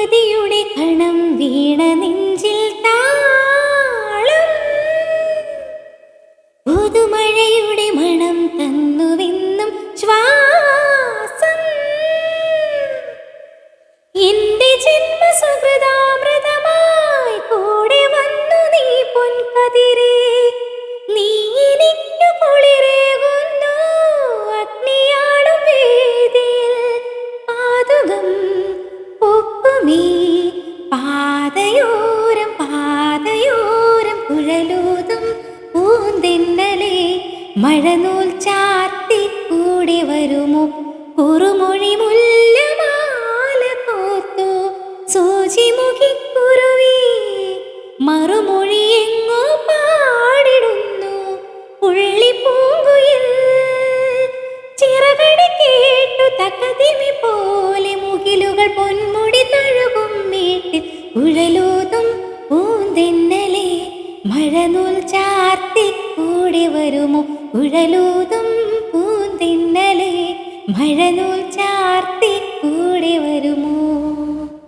മതിയുടെ കണം വീണ നെഞ്ചിൽ താളം പുതുമഴയുടെ മണം തന്നുവെന്നും ശ്വാസം എന്റെ ജന്മസുഹൃതാമൃതമായി കൂടെ വന്നു നീ പൊൻകതിരേ നീ എനിക്കു കുളിരേകുന്നു അഗ്നിയാടും വേദിയിൽ പാതുകം പൊക്കുമീ പാതയോരം പാതയോരം കുഴലൂതും പൂന്തെന്നലേ മഴനൂൽ ചാർത്തി കൂടി വരുമോ കുറുമൊഴി മുല്ലമാല കോർത്തു സൂചിമുഖിക്കുരുവി മറുമൊഴി എങ്ങോ പാടിടുന്നു പുള്ളിപ്പൂങ്കുയിൽ ചിറകടി കേട്ടു തക്കതിമി പോലെ മുകിലുകൾ പൊന്മുടി തഴുകും വീട്ടിൽ കുഴലൂതും പൂന്തെന്നലേ മഴനൂൽ ചാർത്തി കൂടി വരുമോ കുഴലൂതും പൂന്തെന്നലേ മഴനൂൽ ചാർത്തി കൂടി വരുമോ.